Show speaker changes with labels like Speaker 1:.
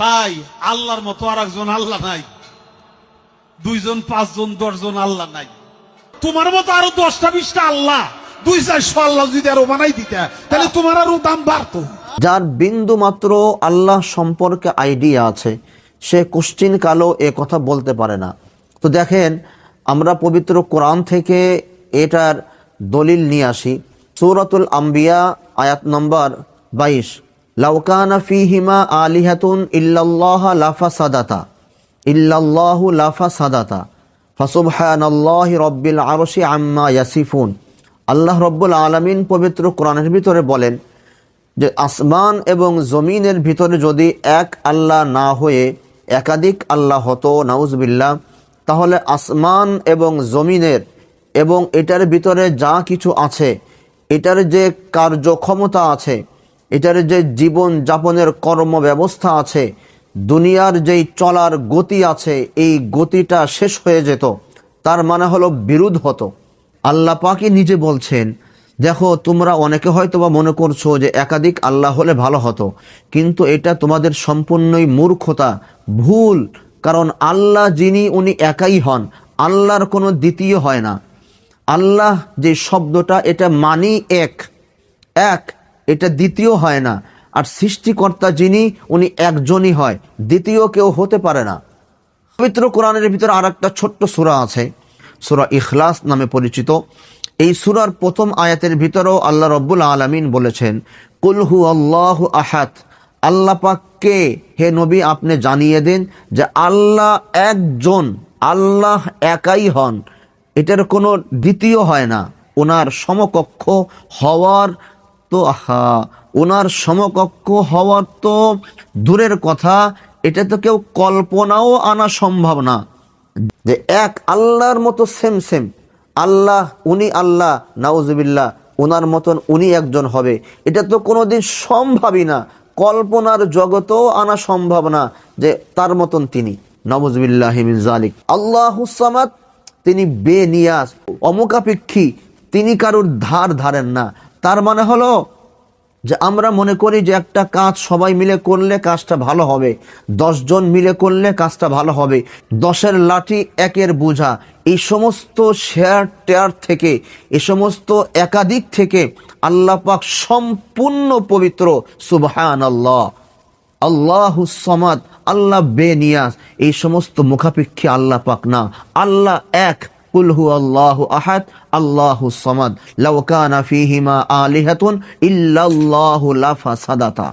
Speaker 1: ভাই আল্লাহর মতো আর একজন আল্লাহ নাই, 2 জন 5 জন 10 জন আল্লাহ নাই। তোমার মতো আরো 10টা 20টা আল্লাহ, 200-400 আল্লাহ যদি আরো বানাই দিতে, তাহলে তোমার আরো দাম বাড়তো।
Speaker 2: যার বিন্দু মাত্র আল্লাহ সম্পর্কে আইডিয়া আছে, সে কোশ্চিন কালো এ কথা বলতে পারে না। তো দেখেন, আমরা পবিত্র কোরআন থেকে এটার দলিল নিয়ে আসি। সূরাতুল আম্বিয়া আয়াত নম্বর 22, লাউ কানা ফীহিমা আলিহাতুন ইল্লাল্লাহু লাফাসাদাতা ফাসুবহানাল্লাহি রাব্বিল আরশি আম্মা ইয়াসিফুন। আল্লাহ রাব্বুল আলামিন পবিত্র কোরআনের ভিতরে বলেন যে আসমান এবং জমিনের ভিতরে যদি এক আল্লাহ না হয়ে একাধিক আল্লাহ হতো, নাউজুবিল্লাহ, তাহলে আসমান এবং জমিনের এবং এটার ভিতরে যা কিছু আছে, এটার যে কার্যক্ষমতা আছে, এটার যে জীবন যাপনের কর্ম ব্যবস্থা আছে, দুনিয়ার যেই চলার গতি আছে, এই গতিটা শেষ হয়ে যেত। তার মানে হলো বিরোধ হতো। আল্লাহ পাকই নিজে বলছেন, দেখো তোমরা অনেকে হয়তো বা মনে করছো যে একাধিক আল্লাহ হলে ভালো হতো, কিন্তু এটা তোমাদের সম্পূর্ণই মূর্খতা, ভুল। কারণ আল্লাহ যিনি, উনি একাই হন, আল্লাহর কোনো দ্বিতীয় হয় না। আল্লাহ যে শব্দটা, এটা মানি এক, এটা দ্বিতীয় হয় না। আর সৃষ্টিকর্তা যিনি, উনি একজনই হয়, দ্বিতীয় কেউ হতে পারে না। পবিত্র কোরআনের ভিতরে আর একটা ছোট্ট সূরা আছে, সূরা ইখলাস নামে পরিচিত। এই সূরার প্রথম আয়াতের ভিতরেও আল্লাহ রাব্বুল আলামিন বলেছেন, কুল হুয়াল্লাহু আহাদ। আল্লাহ পাককে হে নবী আপনি জানিয়ে দেন যে আল্লাহ একজন, আল্লাহ একাই হন, এটার কোনো দ্বিতীয় হয় না। ওনার সমকক্ষ হওয়ার তো ওনার সমকক্ষ হওয়ার তো দূরের কথা, এটা তো কেউ কল্পনাও আনা সম্ভব না যে এক আল্লাহর মতো সেম আল্লাহ, উনি আল্লাহ, নাউজুবিল্লাহ, ওনার মতন উনি একজন হবে, এটা তো কোনোদিন সম্ভবই না। কল্পনার জগতেও আনা সম্ভব না যে তার মতন তিনি, নাউজুবিল্লাহি মিন যালিক। আল্লাহুস সামাদ, তিনি বেনিয়াজ, অমুখাপেক্ষী, তিনি কারোর ধার ধারেন না। তার মানে হলো যে আমরা মনে করি যে একটা কাজ সবাই মিলে করলে কাজটা ভালো হবে, 10 জন মিলে করলে কাজটা ভালো হবে, 10-এর লাঠি 1-এর বোঝা, এই সমস্ত শেয়ার টেয়ার থেকে, এ সমস্ত একাধিক থেকে আল্লাহ পাক সম্পূর্ণ পবিত্র। সুবহানাল্লাহ, আল্লাহুস সামাদ, আল্লাহ বেনিয়াজ, এই সমস্ত মুখাপেক্ষী আল্লাহ পাক না। আল্লাহ এক, কুল হুয়াল্লাহু আহাদ আল্লাহুস সামাদ লাউ কানা ফীহিমা আলিহাতুন ইল্লাল্লাহু লাফাসাদাতা।